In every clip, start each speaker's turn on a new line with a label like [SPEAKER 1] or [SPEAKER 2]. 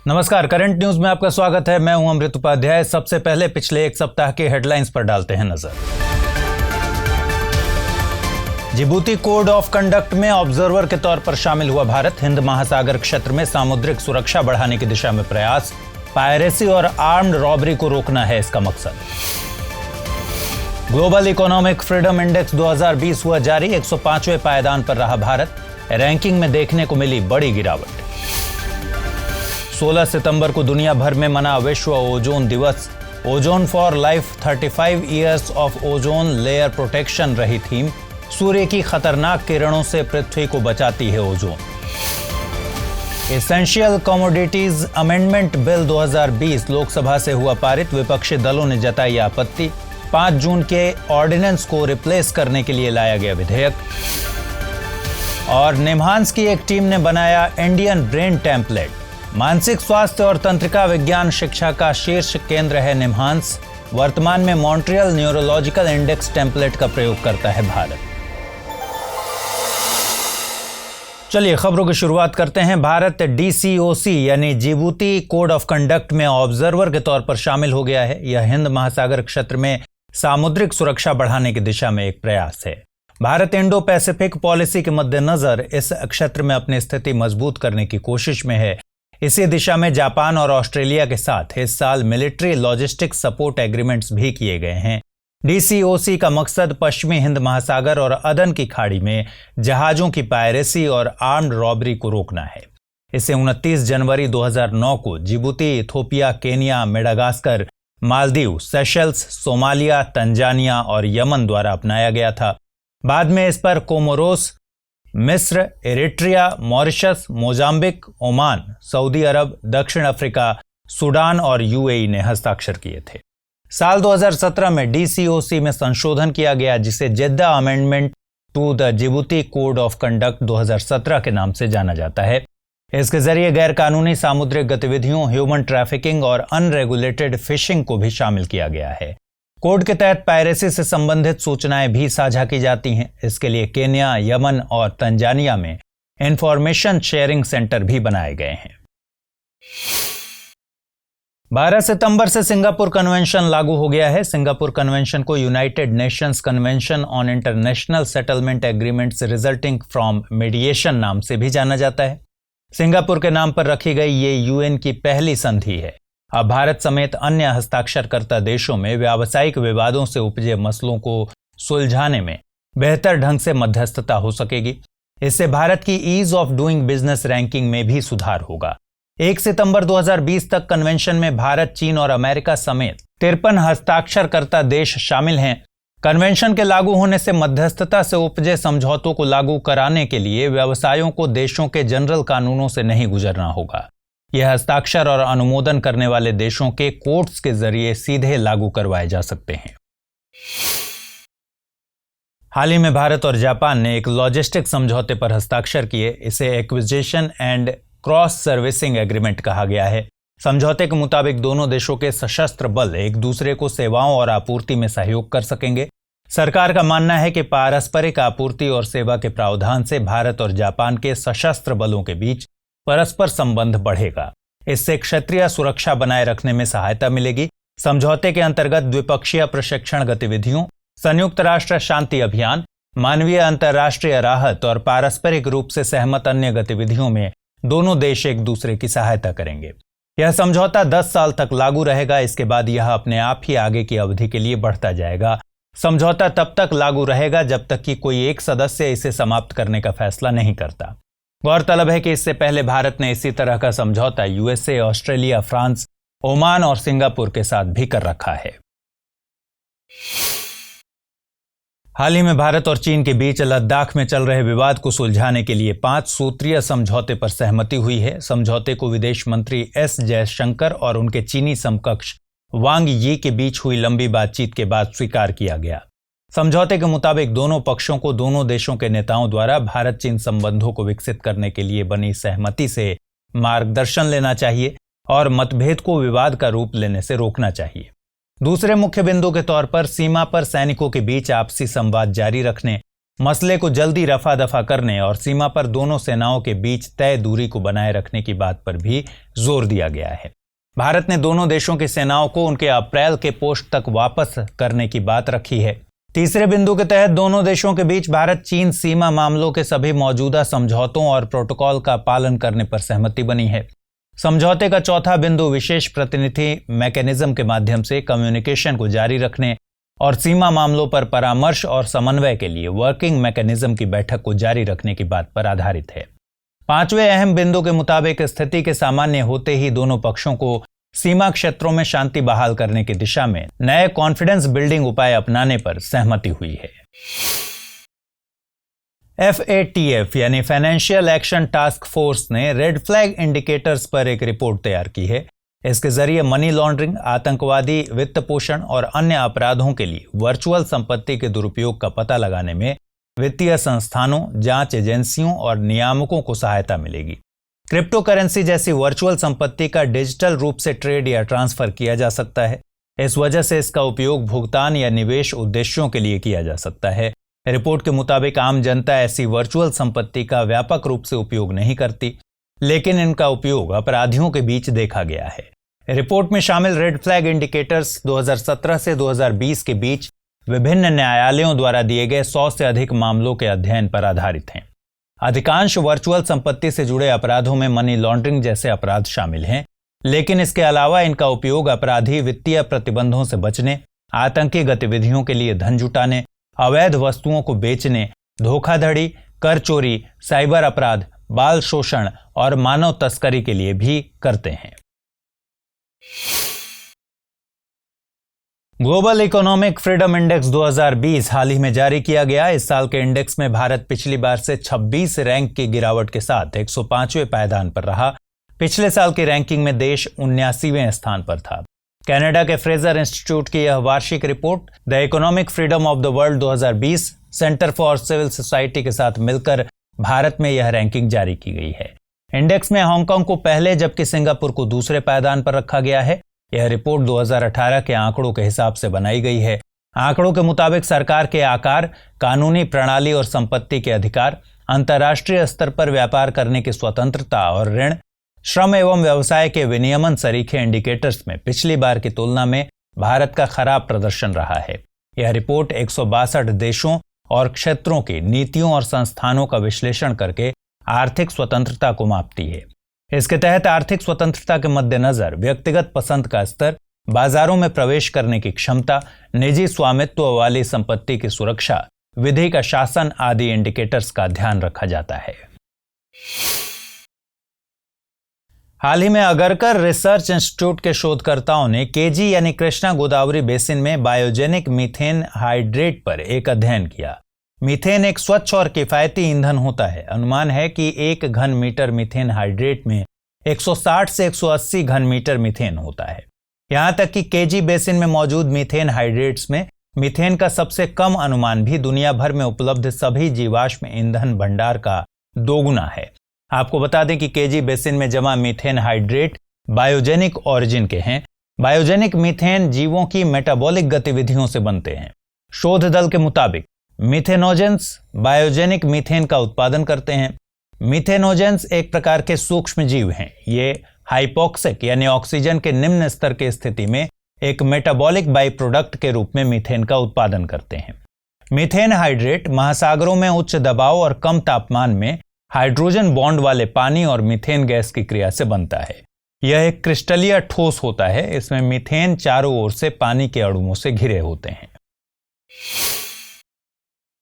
[SPEAKER 1] नमस्कार, current news में आपका स्वागत है। मैं हूं अमृत उपाध्याय। सबसे पहले पिछले एक सप्ताह के हेडलाइंस पर डालते हैं नजर। जिबूती कोड ऑफ कंडक्ट में ऑब्जर्वर के तौर पर शामिल हुआ भारत। हिंद महासागर क्षेत्र में सामुद्रिक सुरक्षा बढ़ाने की दिशा में प्रयास। पायरेसी और आर्म्ड रॉबरी को रोकना है इसका मकसद। ग्लोबल इकोनॉमिक फ्रीडम इंडेक्स 2020 हुआ जारी। 105वें पायदान पर रहा भारत। रैंकिंग में देखने को मिली बड़ी गिरावट। 16 सितंबर को दुनिया भर में मना विश्व ओजोन दिवस। Ozone for life 35 years of ozone layer protection रही थीम। सूर्य की खतरनाक किरणों से पृथ्वी को बचाती है ozone. Essential commodities amendment bill 2020 Lok Sabha से हुआ पारित। विपक्षी दलों ने जताई आपत्ति। 5 जून के ऑर्डिनेंस को रिप्लेस करने के लिए लाया गया विधेयक। और निम्हांस की एक टीम ने बनाया इंडियन ब्रेन टेम्पलेट। मानसिक स्वास्थ्य और तंत्रिका विज्ञान शिक्षा का शीर्ष केंद्र है निम्हांस। वर्तमान में मॉन्ट्रियल न्यूरोलॉजिकल इंडेक्स टेम्पलेट का प्रयोग करता है भारत। चलिए खबरों की शुरुआत करते हैं। भारत DCOC यानी जिबूती कोड ऑफ कंडक्ट में ऑब्जर्वर के तौर पर शामिल हो गया है। यह हिंद महासागर क्षेत्र में सामुद्रिक सुरक्षा बढ़ाने की दिशा में एक प्रयास है। भारत इंडो पैसिफिक पॉलिसी के मद्देनजर इस क्षेत्र में अपनी स्थिति मजबूत करने की कोशिश में है। इसी दिशा में जापान और ऑस्ट्रेलिया के साथ इस साल मिलिट्री लॉजिस्टिक सपोर्ट एग्रीमेंट्स भी किए गए हैं। DCOC का मकसद पश्चिमी हिंद महासागर और अदन की खाड़ी में जहाजों की पायरेसी और आर्म्ड रॉबरी को रोकना है। इसे 29 जनवरी 2009 को Djibouti, Ethiopia, Kenya, Madagascar, Maldives, Seychelles, Somalia, Tanzania और यमन द्वारा अपनाया गया था। बाद में इस पर कोमोरोस, मिस्र, एरिट्रिया, मॉरिशस, मोजाम्बिक, ओमान, सऊदी अरब, दक्षिण अफ्रीका, सूडान और UAE ने हस्ताक्षर किए थे। साल 2017 में DCOC में संशोधन किया गया, जिसे Jeddah amendment to the Djibouti code of conduct 2017 के नाम से जाना जाता है। इसके जरिए गैर कानूनी सामुद्रिक गतिविधियों, ह्यूमन ट्रैफिकिंग और अनरेगुलेटेड फिशिंग को भी शामिल किया गया है। कोड के तहत पायरेसी से संबंधित सूचनाएं भी साझा की जाती हैं। इसके लिए केन्या, यमन और तंजानिया में इंफॉर्मेशन शेयरिंग सेंटर भी बनाए गए हैं। 12 सितंबर से सिंगापुर कन्वेंशन लागू हो गया है। सिंगापुर कन्वेंशन को United Nations convention on international settlement agreements resulting from mediation नाम से भी जाना जाता है। सिंगापुर के नाम पर रखी गई ये UN की पहली संधि है। अब भारत समेत अन्य हस्ताक्षरकर्ता देशों में व्यावसायिक विवादों से उपजे मसलों को सुलझाने में बेहतर ढंग से मध्यस्थता हो सकेगी। इससे भारत की ease of doing business ranking में भी सुधार होगा। 1 सितंबर 2020 तक कन्वेंशन में भारत, चीन और अमेरिका समेत 53 हस्ताक्षरकर्ता देश शामिल हैं। कन्वेंशन के लागू होने से मध्यस्थता से उपजे समझौतों को लागू कराने के लिए व्यवसायों को देशों के जनरल कानूनों से नहीं गुजरना होगा। यह हस्ताक्षर और अनुमोदन करने वाले देशों के कोर्ट्स के जरिए सीधे लागू करवाए जा सकते हैं। हाल ही में भारत और जापान ने एक लॉजिस्टिक समझौते पर हस्ताक्षर किए। इसे acquisition and cross servicing agreement कहा गया है। समझौते के मुताबिक दोनों देशों के सशस्त्र बल एक दूसरे को सेवाओं और आपूर्ति में सहयोग कर सकेंगे। सरकार का मानना है कि पारस्परिक आपूर्ति और सेवा के प्रावधान से भारत और जापान के सशस्त्र बलों के बीच परस्पर संबंध बढ़ेगा। इससे क्षेत्रीय सुरक्षा बनाए रखने में सहायता मिलेगी। समझौते के अंतर्गत द्विपक्षीय प्रशिक्षण गतिविधियों, संयुक्त राष्ट्र शांति अभियान, मानवीय अंतर्राष्ट्रीय राहत और पारस्परिक रूप से सहमत अन्य गतिविधियों में दोनों देश एक दूसरे की सहायता करेंगे। यह समझौता 10 साल तक लागू रहेगा। इसके बाद यह अपने आप ही आगे की अवधि के लिए बढ़ता जाएगा। समझौता तब तक लागू रहेगा जब तक कि कोई एक सदस्य इसे समाप्त करने का फैसला नहीं करता। गौरतलब है कि इससे पहले भारत ने इसी तरह का समझौता USA, ऑस्ट्रेलिया, फ्रांस, ओमान और सिंगापुर के साथ भी कर रखा है। हाल ही में भारत और चीन के बीच लद्दाख में चल रहे विवाद को सुलझाने के लिए 5 सूत्रीय समझौते पर सहमति हुई है। समझौते को विदेश मंत्री S जयशंकर और उनके चीनी समकक्ष वांग यी के बीच हुई लंबी बातचीत के बाद स्वीकार किया गया। समझौते के मुताबिक दोनों पक्षों को दोनों देशों के नेताओं द्वारा भारत चीन संबंधों को विकसित करने के लिए बनी सहमति से मार्गदर्शन लेना चाहिए और मतभेद को विवाद का रूप लेने से रोकना चाहिए। दूसरे मुख्य बिंदु के तौर पर सीमा पर सैनिकों के बीच आपसी संवाद जारी रखने मसले को जल्दी रफा दफा करने और सीमा पर दोनों सेनाओं के बीच तय दूरी को बनाए रखने की बात पर भी जोर दिया गया है। भारत ने दोनों देशों की सेनाओं को उनके अप्रैल के पोस्ट तक वापस करने की बात रखी है। तीसरे बिंदु के तहत दोनों देशों के बीच भारत चीन सीमा मामलों के सभी मौजूदा समझौतों और प्रोटोकॉल का पालन करने पर सहमति बनी है। समझौते का चौथा बिंदु विशेष प्रतिनिधि मैकेनिज्म के माध्यम से कम्युनिकेशन को जारी रखने और सीमा मामलों पर परामर्श और समन्वय के लिए वर्किंग मैकेनिज्म की बैठक को जारी रखने की बात पर आधारित है। पांचवें अहम बिंदु के मुताबिक स्थिति के सामान्य होते ही दोनों पक्षों को सीमा क्षेत्रों में शांति बहाल करने की दिशा में नए कॉन्फिडेंस बिल्डिंग उपाय अपनाने पर सहमति हुई है। FATF यानी फाइनेंशियल एक्शन टास्क फोर्स ने रेड फ्लैग इंडिकेटर्स पर एक रिपोर्ट तैयार की है। इसके जरिए मनी लॉन्ड्रिंग, आतंकवादी वित्त पोषण और अन्य अपराधों के लिए वर्चुअल संपत्ति के दुरुपयोग का पता लगाने में वित्तीय संस्थानों, जांच एजेंसियों और नियामकों को सहायता मिलेगी। क्रिप्टो करेंसी जैसी वर्चुअल संपत्ति का डिजिटल रूप से ट्रेड या ट्रांसफर किया जा सकता है। इस वजह से इसका उपयोग भुगतान या निवेश उद्देश्यों के लिए किया जा सकता है। रिपोर्ट के मुताबिक आम जनता ऐसी वर्चुअल संपत्ति का व्यापक रूप से उपयोग नहीं करती, लेकिन इनका उपयोग अपराधियों के बीच देखा गया है। रिपोर्ट में शामिल रेड फ्लैग इंडिकेटर्स 2017 से 2020 के बीच विभिन्न न्यायालयों द्वारा दिए गए 100 से अधिक मामलों के अध्ययन पर आधारित हैं। अधिकांश वर्चुअल संपत्ति से जुड़े अपराधों में मनी लॉन्ड्रिंग जैसे अपराध शामिल हैं, लेकिन इसके अलावा इनका उपयोग अपराधी वित्तीय प्रतिबंधों से बचने, आतंकी गतिविधियों के लिए धन जुटाने, अवैध वस्तुओं को बेचने, धोखाधड़ी, कर चोरी, साइबर अपराध, बाल शोषण और मानव तस्करी के लिए भी करते हैं। ग्लोबल इकोनॉमिक फ्रीडम इंडेक्स 2020 हाल ही में जारी किया गया। इस साल के इंडेक्स में भारत पिछली बार से 26 रैंक की गिरावट के साथ 105वें पायदान पर रहा। पिछले साल की रैंकिंग में देश 79वें स्थान पर था। कनाडा के फ्रेजर इंस्टीट्यूट की यह वार्षिक report the economic freedom of the world 2020 centre for civil society के साथ मिलकर भारत में यह रैंकिंग जारी की गई है। इंडेक्स में हांगकांग को पहले जबकि सिंगापुर को दूसरे पायदान पर रखा गया है। यह रिपोर्ट 2018 के आंकड़ों के हिसाब से बनाई गई है। आंकड़ों के मुताबिक सरकार के आकार, कानूनी प्रणाली और संपत्ति के अधिकार, अंतर्राष्ट्रीय स्तर पर व्यापार करने की स्वतंत्रता और ऋण, श्रम एवं व्यवसाय के विनियमन सरीखे इंडिकेटर्स में पिछली बार की तुलना में भारत का खराब प्रदर्शन रहा है। यह रिपोर्ट 162 देशों और क्षेत्रों की नीतियों और संस्थानों का विश्लेषण करके आर्थिक स्वतंत्रता को मापती है। इसके तहत आर्थिक स्वतंत्रता के मद्देनजर व्यक्तिगत पसंद का स्तर, बाजारों में प्रवेश करने की क्षमता, निजी स्वामित्व वाली संपत्ति की सुरक्षा, विधि का शासन आदि इंडिकेटर्स का ध्यान रखा जाता है। हाल ही में अगरकर रिसर्च इंस्टीट्यूट के शोधकर्ताओं ने केजी यानी कृष्णा गोदावरी बेसिन में बायोजेनिक मीथेन हाइड्रेट पर एक अध्ययन किया। मीथेन एक स्वच्छ और किफायती ईंधन होता है। अनुमान है कि 1 घन मीटर मीथेन हाइड्रेट में 160 से 180 घन मीटर मीथेन होता है। यहां तक कि केजी बेसिन में मौजूद मीथेन हाइड्रेट्स में मीथेन का सबसे कम अनुमान भी दुनिया भर में उपलब्ध सभी जीवाश्म ईंधन भंडार का 2 गुना है। आपको बता दें कि केजी बेसिन में जमा मीथेन हाइड्रेट बायोजेनिक ओरिजिन के हैं। बायोजेनिक मीथेन जीवों की मेटाबॉलिक गतिविधियों से बनते हैं। शोध दल के मुताबिक मीथेनोजेंस बायोजेनिक मीथेन का उत्पादन करते हैं। मीथेनोजेंस एक प्रकार के सूक्ष्म जीव हैं। ये हाइपोक्सिक यानी ऑक्सीजन के निम्न स्तर की स्थिति में एक मेटाबॉलिक बाई प्रोडक्ट के रूप में मीथेन का उत्पादन करते हैं। मीथेन हाइड्रेट महासागरों में उच्च दबाव और कम तापमान में हाइड्रोजन बॉन्ड वाले पानी और मीथेन गैस की क्रिया से बनता है। यह एक क्रिस्टलीय ठोस होता है। इसमें मीथेन चारों ओर से पानी के अणुओं से घिरे होते हैं।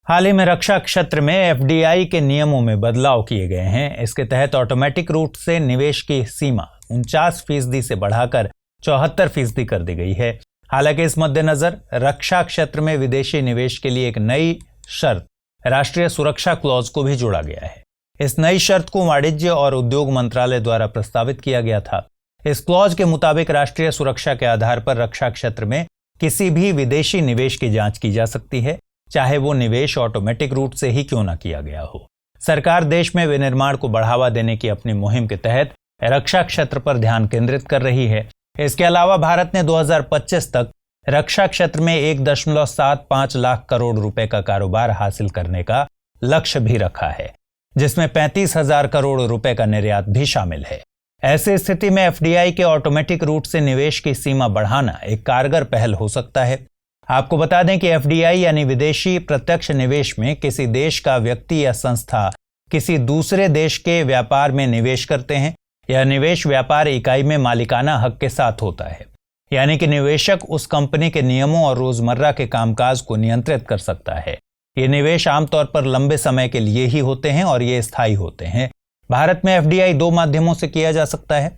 [SPEAKER 1] हाल ही में रक्षा क्षेत्र में एफडीआई के नियमों में बदलाव किए गए हैं। इसके तहत ऑटोमेटिक रूट से निवेश की सीमा 49% से बढ़ाकर 74% कर दी गई है। हालांकि इस मद्देनजर रक्षा क्षेत्र में विदेशी निवेश के लिए एक नई शर्त राष्ट्रीय सुरक्षा क्लॉज को भी जोड़ा गया है। इस नई शर्त को वाणिज्य और उद्योग मंत्रालय द्वारा प्रस्तावित किया गया था। इस क्लॉज के मुताबिक राष्ट्रीय सुरक्षा के आधार पर रक्षा क्षेत्र में किसी भी विदेशी निवेश की जांच की जा सकती है, चाहे वो निवेश ऑटोमेटिक रूट से ही क्यों न किया गया हो। सरकार देश में विनिर्माण को बढ़ावा देने की अपनी मुहिम के तहत रक्षा क्षेत्र पर ध्यान केंद्रित कर रही है। इसके अलावा भारत ने 2025 तक रक्षा क्षेत्र में 1.75 लाख करोड़ रुपए का कारोबार हासिल करने का लक्ष्य भी रखा है, जिसमें 35,000 करोड़ रुपए का निर्यात भी शामिल है। ऐसी स्थिति में एफडीआई के ऑटोमेटिक रूट से निवेश की सीमा बढ़ाना एक कारगर पहल हो सकता है। आपको बता दें कि एफडीआई यानी विदेशी प्रत्यक्ष निवेश में किसी देश का व्यक्ति या संस्था किसी दूसरे देश के व्यापार में निवेश करते हैं। यह निवेश व्यापार इकाई में मालिकाना हक के साथ होता है, यानी कि निवेशक उस कंपनी के नियमों और रोजमर्रा के कामकाज को नियंत्रित कर सकता है। ये निवेश आमतौर पर लंबे समय के लिए ही होते हैं और ये स्थायी होते हैं। भारत में एफडीआई 2 माध्यमों से किया जा सकता है।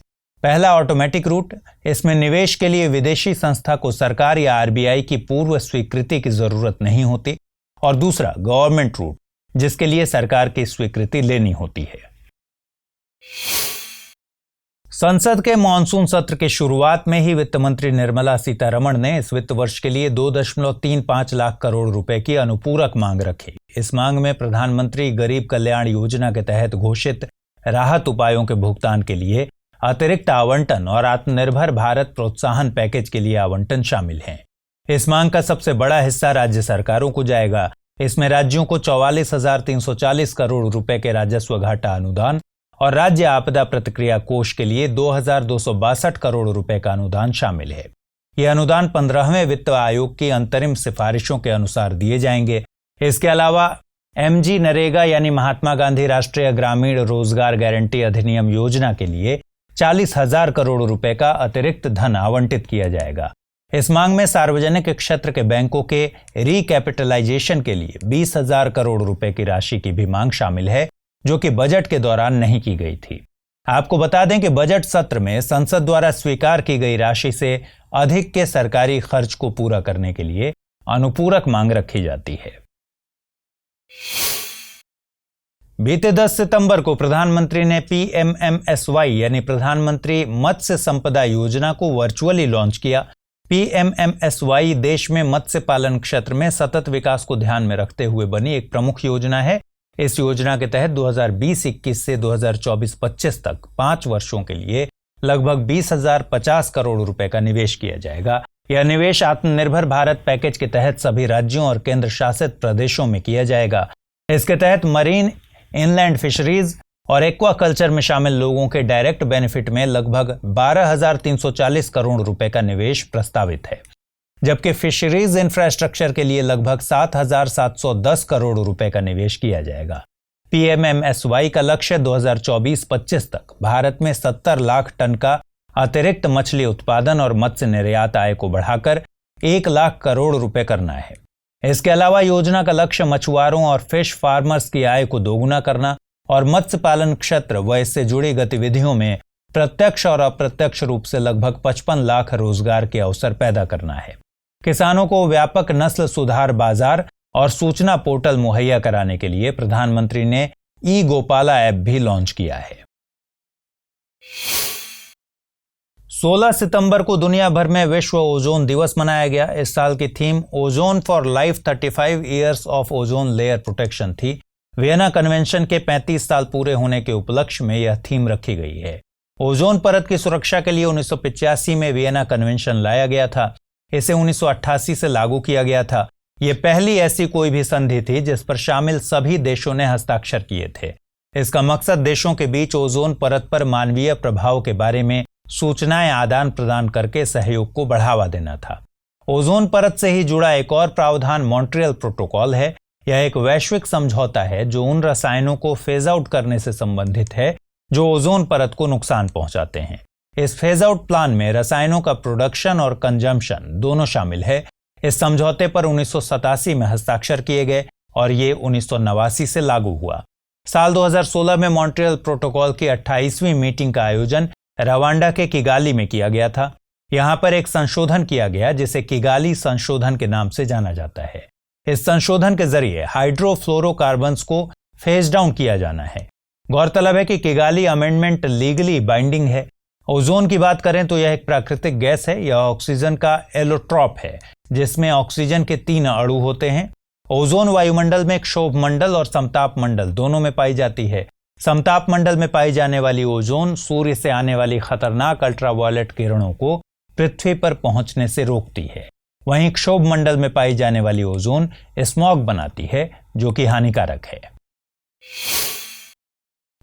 [SPEAKER 1] पहला, ऑटोमेटिक रूट। इसमें निवेश के लिए विदेशी संस्था को सरकार या आरबीआई की पूर्व स्वीकृति की जरूरत नहीं होती। और दूसरा, गवर्नमेंट रूट, जिसके लिए सरकार की स्वीकृति लेनी होती है। संसद के मानसून सत्र की शुरुआत में ही वित्त मंत्री निर्मला सीतारमण ने इस वित्त वर्ष के लिए 2.35 लाख करोड़ रुपए की अनुपूरक मांग रखी। इस मांग में प्रधानमंत्री गरीब कल्याण योजना के तहत घोषित राहत उपायों के भुगतान के लिए अतिरिक्त आवंटन और आत्मनिर्भर भारत प्रोत्साहन पैकेज के लिए आवंटन शामिल हैं। इस मांग का सबसे बड़ा हिस्सा राज्य सरकारों को जाएगा। इसमें राज्यों को 44,340 करोड़ रुपए के राजस्व घाटा अनुदान और राज्य आपदा प्रतिक्रिया कोष के लिए 2,262 करोड़ रुपए का अनुदान शामिल है। यह अनुदान 15वें वित्त आयोग की अंतरिम सिफारिशों के अनुसार दिए जाएंगे। इसके अलावा एमजी नरेगा यानी महात्मा गांधी राष्ट्रीय ग्रामीण रोजगार गारंटी अधिनियम योजना के लिए 40,000 करोड़ रुपए का अतिरिक्त धन आवंटित किया जाएगा। इस मांग में सार्वजनिक क्षेत्र के बैंकों के रिकैपिटलाइजेशन के लिए 20,000 करोड़ रुपए की राशि की भी मांग शामिल है, जो कि बजट के दौरान नहीं की गई थी। आपको बता दें कि बजट सत्र में संसद द्वारा स्वीकार की गई राशि से अधिक के सरकारी खर्च को पूरा करने के लिए अनुपूरक मांग रखी जाती है। बीते 10 सितंबर को प्रधानमंत्री ने पीएमएमएसवाई यानी प्रधानमंत्री मत्स्य संपदा योजना को वर्चुअली लॉन्च किया। पीएमएमएसवाई देश में मत्स्य पालन क्षेत्र में सतत विकास को ध्यान में रखते हुए बनी एक प्रमुख योजना है। इस योजना के तहत 2020-21 से 2024-25 तक 5 वर्षों के लिए लगभग 20,050 करोड़ रुपए का निवेश किया जाएगा। यह निवेश आत्मनिर्भर भारत पैकेज के तहत सभी राज्यों और केंद्र शासित प्रदेशों में किया जाएगा। इसके तहत मरीन, इनलैंड फिशरीज और एक्वाकल्चर में शामिल लोगों के डायरेक्ट बेनिफिट में लगभग 12,340 करोड़ रुपए का निवेश प्रस्तावित है, जबकि फिशरीज इंफ्रास्ट्रक्चर के लिए लगभग 7,710 करोड़ रुपए का निवेश किया जाएगा। पीएमएमएसवाई का लक्ष्य 2024-25 तक भारत में 70 लाख टन का अतिरिक्त मछली उत्पादन और मत्स्य निर्यात आय को बढ़ाकर 1 लाख करोड़ रुपए करना है। इसके अलावा योजना का लक्ष्य मछुआरों और फिश फार्मर्स की आय को दोगुना करना और मत्स्य पालन क्षेत्र व इससे जुड़ी गतिविधियों में प्रत्यक्ष और अप्रत्यक्ष रूप से लगभग 55 लाख रोजगार के अवसर पैदा करना है। किसानों को व्यापक नस्ल सुधार बाजार और सूचना पोर्टल मुहैया कराने के लिए प्रधानमंत्री ने ई गोपाला ऐप भी लॉन्च किया है। 16 सितंबर को दुनिया भर में विश्व ओजोन दिवस मनाया गया। इस साल की theme ozone for life 35 years of ozone layer protection थी। वियना कन्वेंशन के 35 साल पूरे होने के उपलक्ष्य में यह थीम रखी गई है। ओजोन परत की सुरक्षा के लिए 1985 में वियना कन्वेंशन लाया गया था। इसे 1988 से लागू किया गया था। यह पहली ऐसी कोई भी संधि थी जिस पर शामिल सभी देशों ने हस्ताक्षर किए थे। इसका मकसद देशों के बीच ओजोन परत पर मानवीय प्रभाव के बारे में सूचनाएं आदान प्रदान करके सहयोग को बढ़ावा देना था। ओजोन परत से ही जुड़ा एक और प्रावधान मॉन्ट्रियल प्रोटोकॉल है। यह एक वैश्विक समझौता है जो उन रसायनों को फेज आउट करने से संबंधित है जो ओजोन परत को नुकसान पहुंचाते हैं। इस फेज आउट प्लान में रसायनों का प्रोडक्शन और कंजम्पशन दोनों शामिल है। इस समझौते पर 1987 में हस्ताक्षर किए गए और ये 1989 से लागू हुआ। साल 2016 में मॉन्ट्रियल प्रोटोकॉल की 28वीं मीटिंग का आयोजन रवांडा के किगाली में किया गया था। यहां पर एक संशोधन किया गया जिसे किगाली संशोधन के नाम से जाना जाता है। इस संशोधन के जरिए हाइड्रोफ्लोरोकार्बन्स को फेज डाउन किया जाना है। गौरतलब है कि किगाली अमेंडमेंट लीगली बाइंडिंग है। ओजोन की बात करें तो यह एक प्राकृतिक गैस है। यह ऑक्सीजन का एलोट्रॉप है जिसमें ऑक्सीजन के 3 अणु होते हैं। ओजोन वायुमंडल में क्षोभ मंडल और समताप मंडल दोनों में पाई जाती है। समताप मंडल में पाई जाने वाली ओजोन सूर्य से आने वाली खतरनाक अल्ट्रावायलेट किरणों को पृथ्वी पर पहुंचने से रोकती है, वहीं क्षोभ मंडल में पाई जाने वाली ओजोन स्मॉग बनाती है, जो कि हानिकारक है।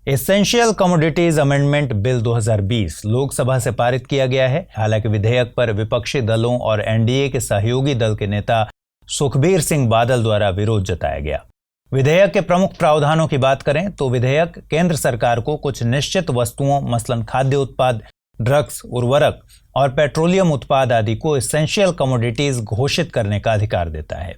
[SPEAKER 1] Essential commodities amendment bill 2020 Lok Sabha से पारित किया गया है। हालांकि विधेयक पर विपक्षी दलों और एनडीए के सहयोगी दल के नेता सुखबीर सिंह बादल द्वारा विरोध जताया गया। विधेयक के प्रमुख प्रावधानों की बात करें तो विधेयक केंद्र सरकार को कुछ निश्चित वस्तुओं मसलन खाद्य उत्पाद, ड्रग्स, उर्वरक और पेट्रोलियम उत्पाद आदि को एसेंशियल कमोडिटीज घोषित करने का अधिकार देता है।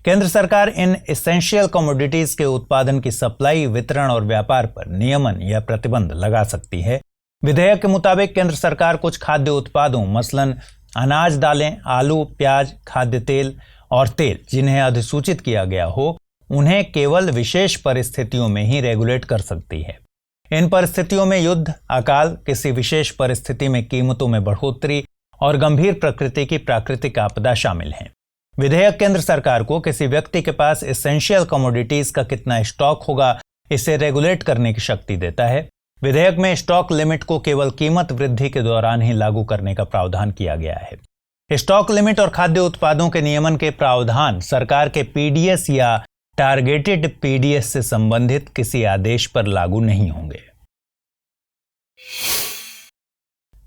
[SPEAKER 1] केंद्र सरकार इन एसेंशियल कमोडिटीज के उत्पादन की सप्लाई, वितरण और व्यापार पर नियमन या प्रतिबंध लगा सकती है। विधेयक के मुताबिक केंद्र सरकार कुछ खाद्य उत्पादों मसलन अनाज, दालें, आलू, प्याज, खाद्य तेल और तेल जिन्हें अधिसूचित किया गया हो, उन्हें केवल विशेष परिस्थितियों में ही रेगुलेट कर सकती है। इन परिस्थितियों में युद्ध, अकाल, किसी विशेष परिस्थिति में कीमतों में बढ़ोतरी और गंभीर प्रकृति की प्राकृतिक आपदा शामिल हैं। विधेयक केंद्र सरकार को किसी व्यक्ति के पास एसेंशियल कमोडिटीज का कितना स्टॉक होगा, इसे रेगुलेट करने की शक्ति देता है। विधेयक में स्टॉक लिमिट को केवल कीमत वृद्धि के दौरान ही लागू करने का प्रावधान किया गया है। स्टॉक लिमिट और खाद्य उत्पादों के नियमन के प्रावधान सरकार के पीडीएस या टारगेटेड पीडीएस से संबंधित किसी आदेश पर लागू नहीं होंगे।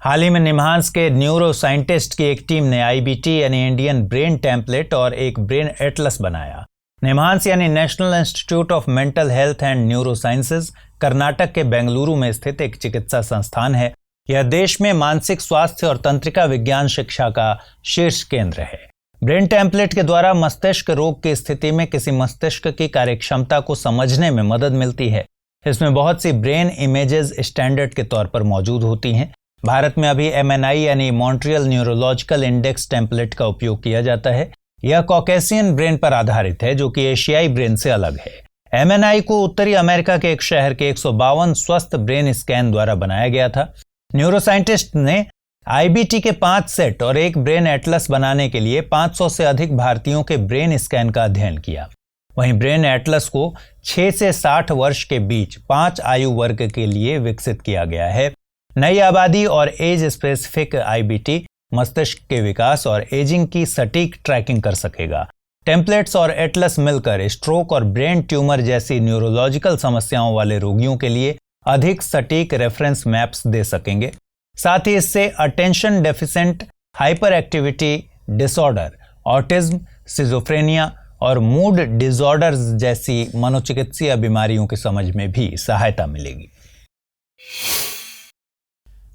[SPEAKER 1] हाल ही में निम्हांस के न्यूरो साइंटिस्ट की एक टीम ने आईबीटी यानी इंडियन ब्रेन टेम्पलेट और एक ब्रेन एटलस बनाया। निम्हांस यानी national institute of mental health and neuro sciences Karnataka के बेंगलुरु में स्थित एक चिकित्सा संस्थान है। यह देश में मानसिक स्वास्थ्य और तंत्रिका विज्ञान शिक्षा का शीर्ष केंद्र है। ब्रेन टेम्पलेट के द्वारा मस्तिष्क रोग की स्थिति में किसी मस्तिष्क की कार्यक्षमता को समझने में मदद मिलती है। इसमें बहुत सी ब्रेन इमेजेस स्टैंडर्ड के तौर पर मौजूद होती हैं। भारत में अभी MNI यानी मॉन्ट्रियल न्यूरोलॉजिकल इंडेक्स टेम्पलेट का उपयोग किया जाता है। यह कॉकेशियन ब्रेन पर आधारित है, जो कि एशियाई ब्रेन से अलग है। MNI को उत्तरी अमेरिका के एक शहर के 152 स्वस्थ ब्रेन स्कैन द्वारा बनाया गया था। न्यूरोसाइंटिस्ट ने IBT के 5 सेट और एक ब्रेन एटलस बनाने के लिए 500 से अधिक भारतीयों के ब्रेन स्कैन का अध्ययन किया। वहीं ब्रेन एटलस को 6 से 60 वर्ष के बीच 5 आयु वर्ग के लिए विकसित किया गया है। नई आबादी और एज स्पेसिफिक IBT मस्तिष्क के विकास और एजिंग की सटीक ट्रैकिंग कर सकेगा। टेम्पलेट्स और एटलस मिलकर स्ट्रोक और ब्रेन ट्यूमर जैसी न्यूरोलॉजिकल समस्याओं वाले रोगियों के लिए अधिक सटीक रेफरेंस मैप्स दे सकेंगे। साथ ही इससे attention deficient hyper activity disorder, autism, schizophrenia और मूड डिसऑर्डर्स जैसी मनोचिकित्सीय बीमारियों की समझ में भी सहायता मिलेगी।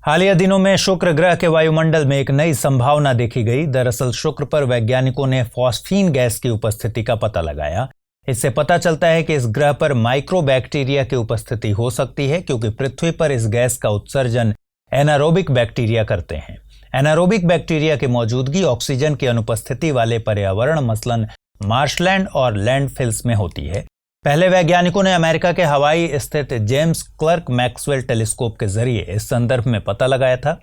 [SPEAKER 1] हालिया दिनों में शुक्र ग्रह के वायुमंडल में एक नई संभावना देखी गई। दरअसल शुक्र पर वैज्ञानिकों ने फॉस्फीन गैस की उपस्थिति का पता लगाया। इससे पता चलता है कि इस ग्रह पर माइक्रोबैक्टीरिया की उपस्थिति हो सकती है, क्योंकि पृथ्वी पर इस गैस का उत्सर्जन एनारोबिक बैक्टीरिया करते हैं। एनारोबिक बैक्टीरिया की मौजूदगी ऑक्सीजन की अनुपस्थिति वाले पर्यावरण मसलन मार्शलैंड और लैंडफिल्स में होती है। पहले वैज्ञानिकों ने अमेरिका के हवाई स्थित जेम्स क्लर्क मैक्सवेल टेलीस्कोप के जरिए इस संदर्भ में पता लगाया था।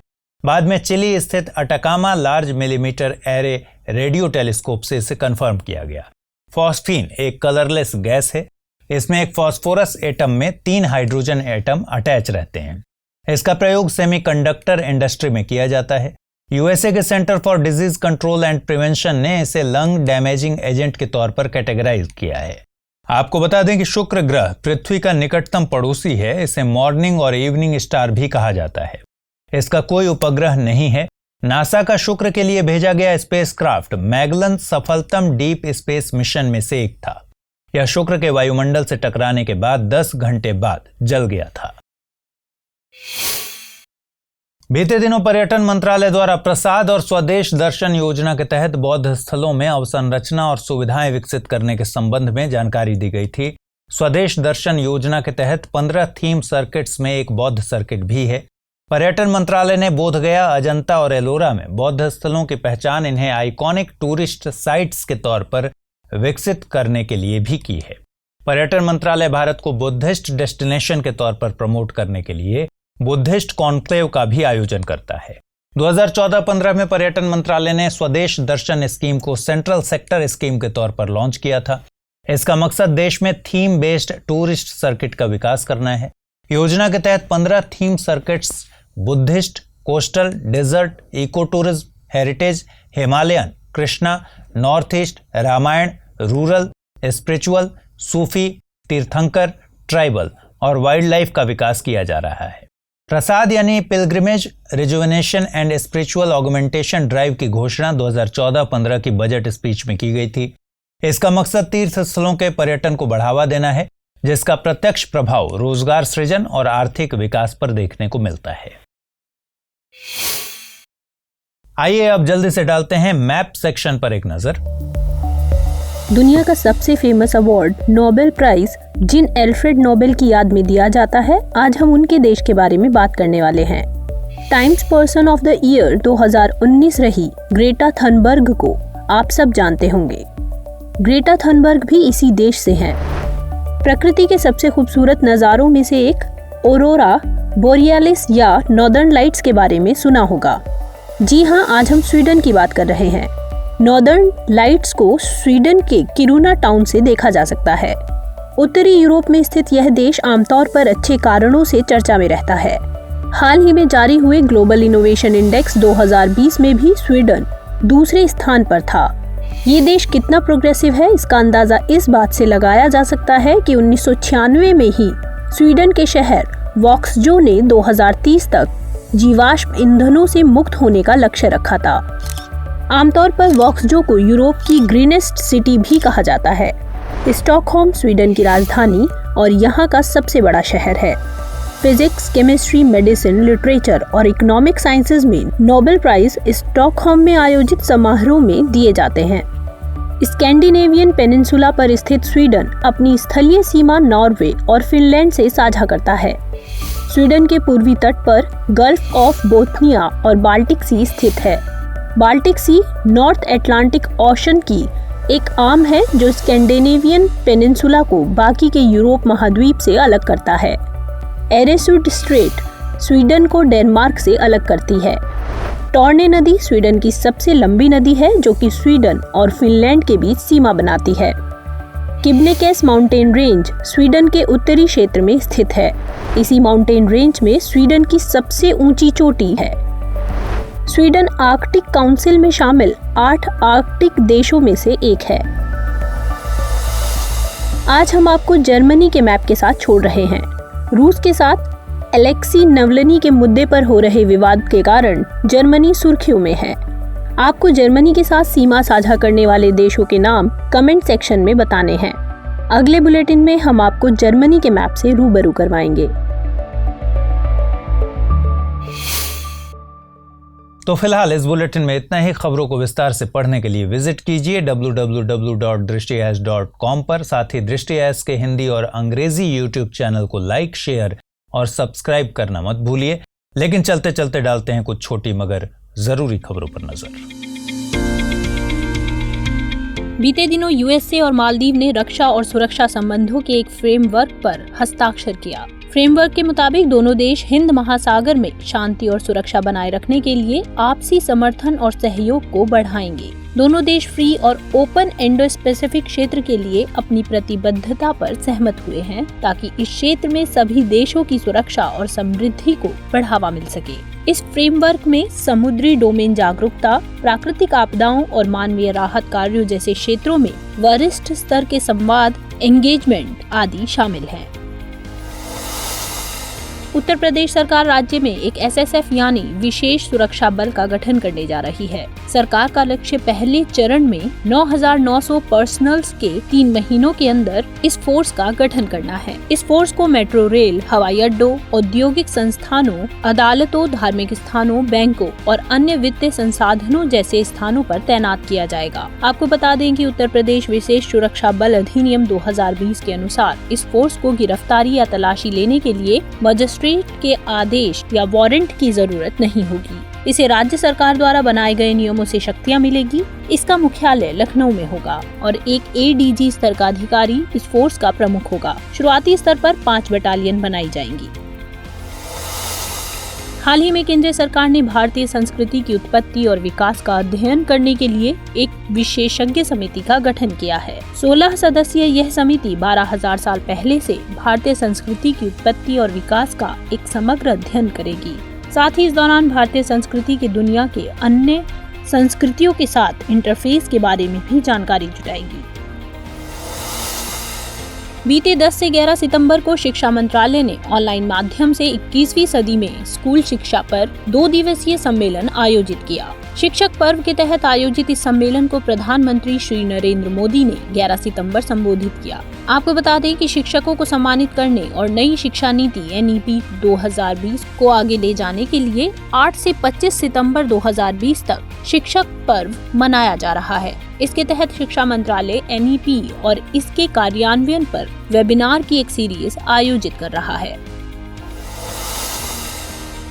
[SPEAKER 1] बाद में चिली स्थित Atacama large millimetre array radio telescope से इसे कंफर्म किया गया। फॉस्फीन एक कलरलेस गैस है। इसमें एक फॉस्फोरस एटम में 3 हाइड्रोजन एटम अटैच रहते हैं। इसका प्रयोग सेमीकंडक्टर इंडस्ट्री में किया जाता है। यूएसए के centre for disease control and prevention ने इसे लंग डैमेजिंग एजेंट के तौर पर कैटेगराइज किया है। आपको बता दें कि शुक्र ग्रह पृथ्वी का निकटतम पड़ोसी है। इसे मॉर्निंग और इवनिंग स्टार भी कहा जाता है। इसका कोई उपग्रह नहीं है। नासा का शुक्र के लिए भेजा गया स्पेसक्राफ्ट मैगलन सफलतम डीप स्पेस मिशन में से एक था। यह शुक्र के वायुमंडल से टकराने के बाद 10 घंटे बाद जल गया था। बीते दिनों पर्यटन मंत्रालय द्वारा प्रसाद और स्वदेश दर्शन योजना के तहत बौद्ध स्थलों में अवसंरचना और सुविधाएं विकसित करने के संबंध में जानकारी दी गई थी। स्वदेश दर्शन योजना के तहत 15 थीम सर्किट्स में एक बौद्ध सर्किट भी है। पर्यटन मंत्रालय ने बोधगया, अजंता और एलोरा में बौद्ध स्थलों की पहचान इन्हें आइकॉनिक टूरिस्ट साइट्स के तौर पर विकसित करने के लिए भी की है। पर्यटन मंत्रालय भारत को बुद्धिस्ट डेस्टिनेशन के तौर पर प्रमोट करने के लिए बुद्धिस्ट कॉन्क्लेव का भी आयोजन करता है। 2014-15 में पर्यटन मंत्रालय ने स्वदेश दर्शन स्कीम को सेंट्रल सेक्टर स्कीम के तौर पर लॉन्च किया था। इसका मकसद देश में थीम बेस्ड टूरिस्ट सर्किट का विकास करना है। योजना के तहत 15 theme circuits Buddhist, coastal, desert, eco tourism, heritage, Himalayan Krishna, north east, Ramayana, rural, spiritual, Sufi, Tirthankar, tribal और वाइल्ड लाइफ का विकास किया जा रहा है। प्रसाद यानी pilgrimage, rejuvenation and spiritual augmentation drive की घोषणा 2014-15 की बजट स्पीच में की गई थी। इसका मकसद तीर्थ स्थलों के पर्यटन को बढ़ावा देना है, जिसका प्रत्यक्ष प्रभाव रोजगार सृजन और आर्थिक विकास पर देखने को मिलता है। आइए अब जल्दी से डालते हैं मैप सेक्शन पर एक नजर।
[SPEAKER 2] दुनिया का सबसे फेमस अवार्ड नोबेल प्राइज जिन एल्फ्रेड नोबेल की याद में दिया जाता है, आज हम उनके देश के बारे में बात करने वाले हैं। Times person of the year 2019 रही ग्रेटा थनबर्ग को आप सब जानते होंगे। ग्रेटा थनबर्ग भी इसी देश से हैं। प्रकृति के सबसे खूबसूरत नज़ारों में से एक ऑरोरा बोरियालिस या नॉर्दर्न लाइट्स के बारे में सुना होगा। जी हाँ, आज हम स्वीडन की बात कर रहे हैं। नॉर्दर्न लाइट्स को स्वीडन के किरुना टाउन से देखा जा सकता है। उत्तरी यूरोप में स्थित यह देश आमतौर पर अच्छे कारणों से चर्चा में रहता है। हाल ही में जारी हुए ग्लोबल इनोवेशन इंडेक्स 2020 में भी स्वीडन दूसरे स्थान पर था। ये देश कितना प्रोग्रेसिव है, इसका अंदाजा इस बात से लगाया जा सकता है कि 1996 में ही स्वीडन के शहर वॉक्सजो ने 2030 तक जीवाश्म ईंधनों से मुक्त होने का लक्ष्य रखा था। आमतौर पर वॉक्सजो को यूरोप की ग्रीनेस्ट सिटी भी कहा जाता है। स्टॉकहोम स्वीडन की राजधानी और यहाँ का सबसे बड़ा शहर है। फिजिक्स, केमिस्ट्री, मेडिसिन, लिटरेचर और इकोनॉमिक साइंसेज में नोबेल प्राइज स्टॉकहोम में आयोजित समारोह में दिए जाते हैं। स्कैंडिनेवियन पेनिनसुला पर स्थित स्वीडन अपनी स्थलीय सीमा नॉर्वे और फिनलैंड से साझा करता है। स्वीडन के पूर्वी तट पर गल्फ ऑफ बोथनिया और बाल्टिक सी स्थित है। बाल्टिक सी नॉर्थ अटलांटिक ओशन की एक आर्म है जो स्कैंडिनेवियन पेनिनसुला को बाकी के यूरोप महाद्वीप से अलग करता है। एरेसुड स्ट्रेट स्वीडन को डेनमार्क से अलग करती है। टॉर्ने नदी स्वीडन की सबसे लंबी नदी है जो कि स्वीडन और फिनलैंड के बीच सीमा बनाती है। किबनेकेस माउंटेन रेंज स्वीडन के उत्तरी क्षेत्र में स्थित है। इसी माउंटेन रेंज में स्वीडन की सबसे ऊंची चोटी है। स्वीडन आर्कटिक काउंसिल में शामिल 8 आर्कटिक देशों में से एक है। आज हम आपको जर्मनी के मैप के साथ छोड़ रहे हैं। रूस के साथ एलेक्सी नवलनी के मुद्दे पर हो रहे विवाद के कारण जर्मनी सुर्खियों में है। आपको जर्मनी के साथ सीमा साझा करने वाले देशों के नाम कमेंट सेक्शन में बताने हैं। अगले बुलेटिन में हम आपको जर्मनी के मैप से रूबरू करवाएंगे।
[SPEAKER 1] तो फिलहाल इस बुलेटिन में इतना ही। खबरों को विस्तार से पढ़ने के लिए विजिट कीजिए www.drishtias.com पर। साथ ही दृष्टि एस के हिंदी और अंग्रेजी यूट्यूब चैनल को लाइक, शेयर और सब्सक्राइब करना मत भूलिए। लेकिन चलते चलते डालते हैं कुछ छोटी मगर जरूरी खबरों पर नजर।
[SPEAKER 2] बीते दिनों यूएसए और मालदीव ने रक्षा और सुरक्षा संबंधों के एक फ्रेमवर्क पर हस्ताक्षर किया। फ्रेमवर्क के मुताबिक दोनों देश हिंद महासागर में शांति और सुरक्षा बनाए रखने के लिए आपसी समर्थन और सहयोग को बढ़ाएंगे। दोनों देश फ्री और ओपन इंडो पैसिफिक क्षेत्र के लिए अपनी प्रतिबद्धता पर सहमत हुए हैं ताकि इस क्षेत्र में सभी देशों की सुरक्षा और समृद्धि को बढ़ावा मिल सके। इस फ्रेमवर्क में समुद्री डोमेन जागरूकता, प्राकृतिक आपदाओं और मानवीय राहत कार्यों जैसे क्षेत्रों में वरिष्ठ स्तर के संवाद, एंगेजमेंट आदि शामिल हैं। उत्तर प्रदेश सरकार राज्य में एक एसएसएफ यानी विशेष सुरक्षा बल का गठन करने जा रही है। सरकार का लक्ष्य पहले चरण में 9,900 पर्सनल्स के 3 महीनों के अंदर इस फोर्स का गठन करना है। इस फोर्स को मेट्रो रेल, हवाई अड्डों, औद्योगिक संस्थानों, अदालतों, धार्मिक स्थानों, बैंकों और अन्य वित्तीय संसाधनों जैसे स्थानों पर तैनात किया जाएगा। आपको बता दें कि उत्तर प्रदेश विशेष सुरक्षा बल अधिनियम 2020 के अनुसार इस फोर्स को गिरफ्तारी या तलाशी लेने के लिए मजिस्ट्रेट के आदेश या वारंट की जरूरत नहीं होगी। इसे राज्य सरकार द्वारा बनाए गए नियमों से शक्तियां मिलेगी। इसका मुख्यालय लखनऊ में होगा और एक एडीजी स्तर का अधिकारी इस फोर्स का प्रमुख होगा। शुरुआती स्तर पर 5 बटालियन बनाई जाएंगी। हाल ही में केंद्र सरकार ने भारतीय संस्कृति की उत्पत्ति और विकास का अध्ययन करने के लिए एक विशेषज्ञ समिति का गठन किया है। 16 सदस्यीय यह समिति 12,000 साल पहले से भारतीय संस्कृति की उत्पत्ति और विकास का एक समग्र अध्ययन करेगी। साथ ही इस दौरान भारतीय संस्कृति की दुनिया के अन्य संस्कृतियों के साथ इंटरफेस के बारे में भी जानकारी जुटाएगी। बीते 10 से 11 सितंबर को शिक्षा मंत्रालय ने ऑनलाइन माध्यम से 21वीं सदी में स्कूल शिक्षा पर 2 दिवसीय सम्मेलन आयोजित किया। शिक्षक पर्व के तहत आयोजित इस सम्मेलन को प्रधानमंत्री श्री नरेंद्र मोदी ने 11 सितंबर संबोधित किया। आपको बता दें कि शिक्षकों को सम्मानित करने और नई शिक्षा नीति NEP 2020 को आगे ले जाने के लिए 8 से 25 सितंबर 2020 तक शिक्षक पर्व मनाया जा रहा है। इसके तहत शिक्षा मंत्रालय NEP और इसके कार्यान्वयन पर वेबिनार की एक सीरीज आयोजित कर रहा है।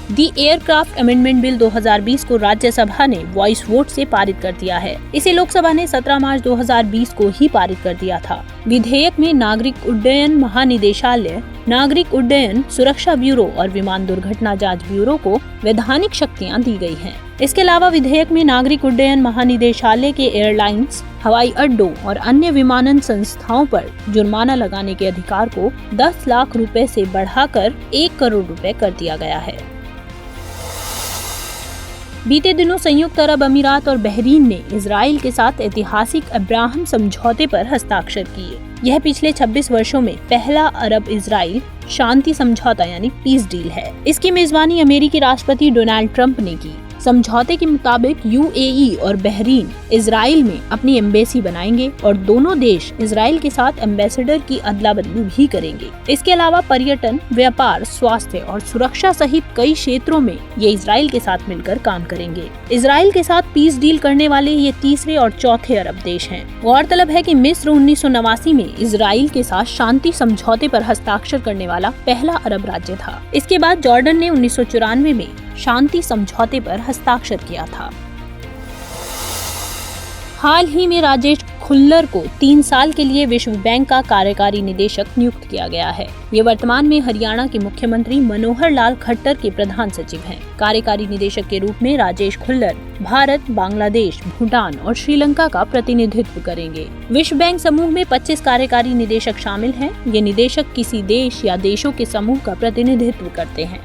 [SPEAKER 2] दी एयरक्राफ्ट अमेंडमेंट बिल 2020 को राज्यसभा ने वॉइस वोट से पारित कर दिया है। इसे लोकसभा ने 17 मार्च 2020 को ही पारित कर दिया था। विधेयक में नागरिक उड्डयन महानिदेशालय, नागरिक उड्डयन सुरक्षा ब्यूरो और विमान दुर्घटना जांच ब्यूरो को वैधानिक शक्तियां दी गई हैं। इसके अलावा विधेयक में नागरिक उड्डयन महानिदेशालय के एयरलाइंस, हवाई अड्डों और अन्य विमानन संस्थाओं पर जुर्माना लगाने के अधिकार को 10 लाख रुपए से बढ़ाकर 1 करोड़ रुपए कर दिया गया है। बीते दिनों संयुक्त अरब अमीरात और बहरीन ने इजराइल के साथ ऐतिहासिक अब्राहम समझौते पर हस्ताक्षर किए। यह पिछले 26 वर्षों में पहला अरब इजराइल शांति समझौता यानी पीस डील है। इसकी मेजबानी अमेरिकी राष्ट्रपति डोनाल्ड ट्रंप ने की। समझौते के मुताबिक UAE और बहरीन इजराइल में अपनी एम्बेसी बनाएंगे और दोनों देश इजराइल के साथ एम्बेसडर की अदला बदली भी करेंगे। इसके अलावा पर्यटन, व्यापार, स्वास्थ्य और सुरक्षा सहित कई क्षेत्रों में ये इजराइल के साथ मिलकर काम करेंगे। इजराइल के साथ पीस डील करने वाले ये तीसरे और चौथे अरब देश हैं। गौरतलब है कि मिस्र 1989 में इजराइल के साथ शांति समझौते पर हस्ताक्षर करने वाला पहला अरब राज्य था। इसके बाद जॉर्डन ने 1994 में शांति समझौते पर हस्ताक्षर किया था। हाल ही में राजेश खुल्लर को 3 साल के लिए विश्व बैंक का कार्यकारी निदेशक नियुक्त किया गया है। ये वर्तमान में हरियाणा के मुख्यमंत्री मनोहर लाल खट्टर के प्रधान सचिव हैं। कार्यकारी निदेशक के रूप में राजेश खुल्लर भारत, बांग्लादेश, भूटान और श्रीलंका का प्रतिनिधित्व करेंगे। विश्व बैंक समूह में 25 कार्यकारी निदेशक शामिल हैं। ये निदेशक किसी देश या देशों के समूह का प्रतिनिधित्व करते हैं।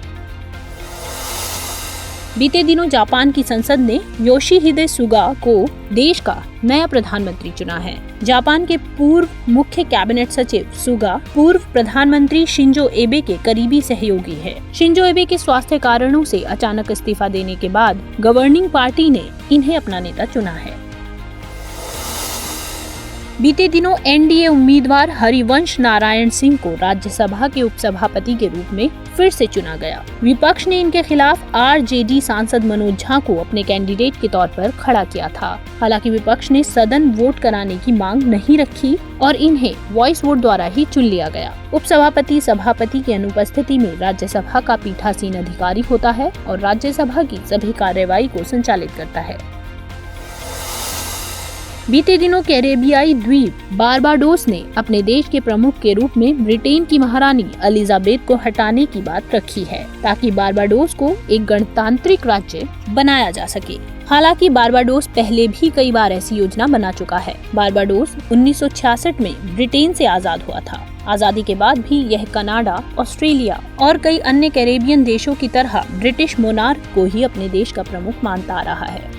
[SPEAKER 2] बीते दिनों जापान की संसद ने योशिहिदे सुगा को देश का नया प्रधानमंत्री चुना है। जापान के पूर्व मुख्य कैबिनेट सचिव सुगा पूर्व प्रधानमंत्री शिंजो एबे के करीबी सहयोगी है। शिंजो एबे के स्वास्थ्य कारणों से अचानक इस्तीफा देने के बाद गवर्निंग पार्टी ने इन्हें अपना नेता चुना है। बीते दिनों NDA उम्मीदवार हरिवंश नारायण सिंह को राज्यसभा के उपसभापति के रूप में फिर से चुना गया। विपक्ष ने इनके खिलाफ RJD सांसद मनोज झा को अपने कैंडिडेट के तौर पर खड़ा किया था। हालांकि विपक्ष ने सदन वोट कराने की मांग नहीं रखी और इन्हें वॉइस वोट द्वारा ही चुन लिया गया। उपसभापति सभापति की अनुपस्थिति में राज्यसभा का पीठासीन अधिकारी होता है और राज्यसभा की सभी कार्यवाही को संचालित करता है। बीते दिनों कैरेबियाई द्वीप बारबाडोस ने अपने देश के प्रमुख के रूप में ब्रिटेन की महारानी एलिजाबेथ को हटाने की बात रखी है, ताकि बारबाडोस को एक गणतांत्रिक राज्य बनाया जा सके। हालांकि बारबाडोस पहले भी कई बार ऐसी योजना बना चुका है। बारबाडोस 1966 में ब्रिटेन से आजाद हुआ था। आजादी के बाद भी यह कनाडा, ऑस्ट्रेलिया और कई अन्य कैरेबियन देशों की तरह ब्रिटिश मोनार्क को ही अपने देश का प्रमुख मानता आ रहा है।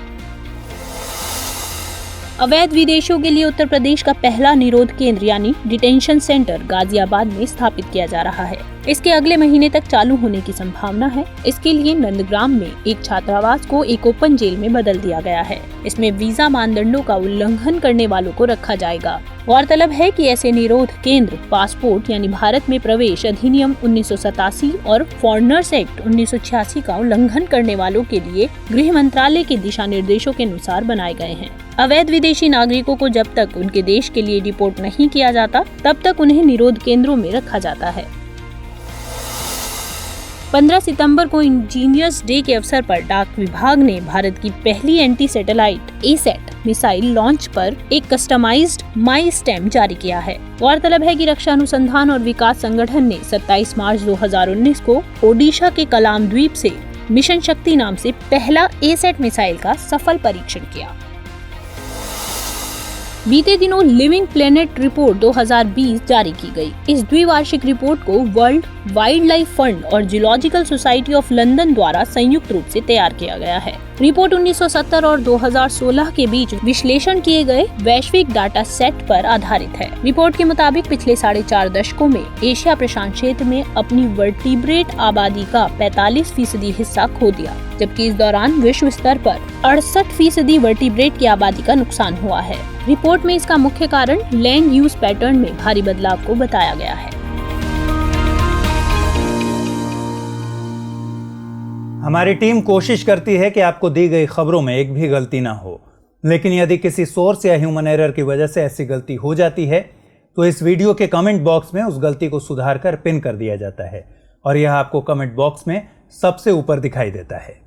[SPEAKER 2] अवैध विदेशियों के लिए उत्तर प्रदेश का पहला निरोध केंद्र यानी डिटेंशन सेंटर गाजियाबाद में स्थापित किया जा रहा है। इसके अगले महीने तक चालू होने की संभावना है। इसके लिए नंदग्राम में एक छात्रावास को एक ओपन जेल में बदल दिया गया है। इसमें वीजा मानदंडों का उल्लंघन करने वालों को रखा जाएगा। गौरतलब है कि ऐसे निरोध केंद्र पासपोर्ट यानी भारत में प्रवेश अधिनियम 1987 और फॉरेनर्स एक्ट 1986 का उल्लंघन करने वालों के लिए गृह मंत्रालय के दिशा निर्देशों के अनुसार बनाए गए हैं। अवैध विदेशी नागरिकों को जब तक उनके देश के लिए डिपोर्ट नहीं किया जाता, तब तक उन्हें निरोध केंद्रों में रखा जाता है। 15 सितंबर को इंजीनियर्स डे के अवसर पर डाक विभाग ने भारत की पहली anti satellite ASAT missile launch पर एक कस्टमाइज्ड माई स्टैम्प जारी किया है। गौरतलब है कि रक्षा अनुसंधान और विकास संगठन ने 27 मार्च 2019 को ओडिशा के कलाम द्वीप से मिशन शक्ति नाम से पहला ASAT मिसाइल का सफल परीक्षण किया। बीते दिनों लिविंग प्लेनेट रिपोर्ट 2020 जारी की गई। इस द्विवार्षिक रिपोर्ट को वर्ल्ड वाइल्ड लाइफ फंड और जियोलॉजिकल सोसाइटी ऑफ लंदन द्वारा संयुक्त रूप से तैयार किया गया है। रिपोर्ट 1970 और 2016 के बीच विश्लेषण किए गए वैश्विक डाटा सेट पर आधारित है। रिपोर्ट के मुताबिक पिछले 4.5 दशकों में एशिया प्रशांत क्षेत्र में अपनी वर्टिब्रेट आबादी का 45% हिस्सा खो दिया, जबकि इस दौरान विश्व स्तर पर 68% वर्टिब्रेट की आबादी का नुकसान हुआ है। रिपोर्ट में इसका मुख्य कारण लैंड यूज पैटर्न में भारी बदलाव को बताया गया है।
[SPEAKER 1] हमारी टीम कोशिश करती है कि आपको दी गई खबरों में एक भी गलती ना हो, लेकिन यदि किसी सोर्स या ह्यूमन एरर की वजह से ऐसी गलती हो जाती है तो इस वीडियो के कमेंट बॉक्स में उस गलती को सुधार कर पिन कर दिया जाता है और यह आपको कमेंट बॉक्स में सबसे ऊपर दिखाई देता है।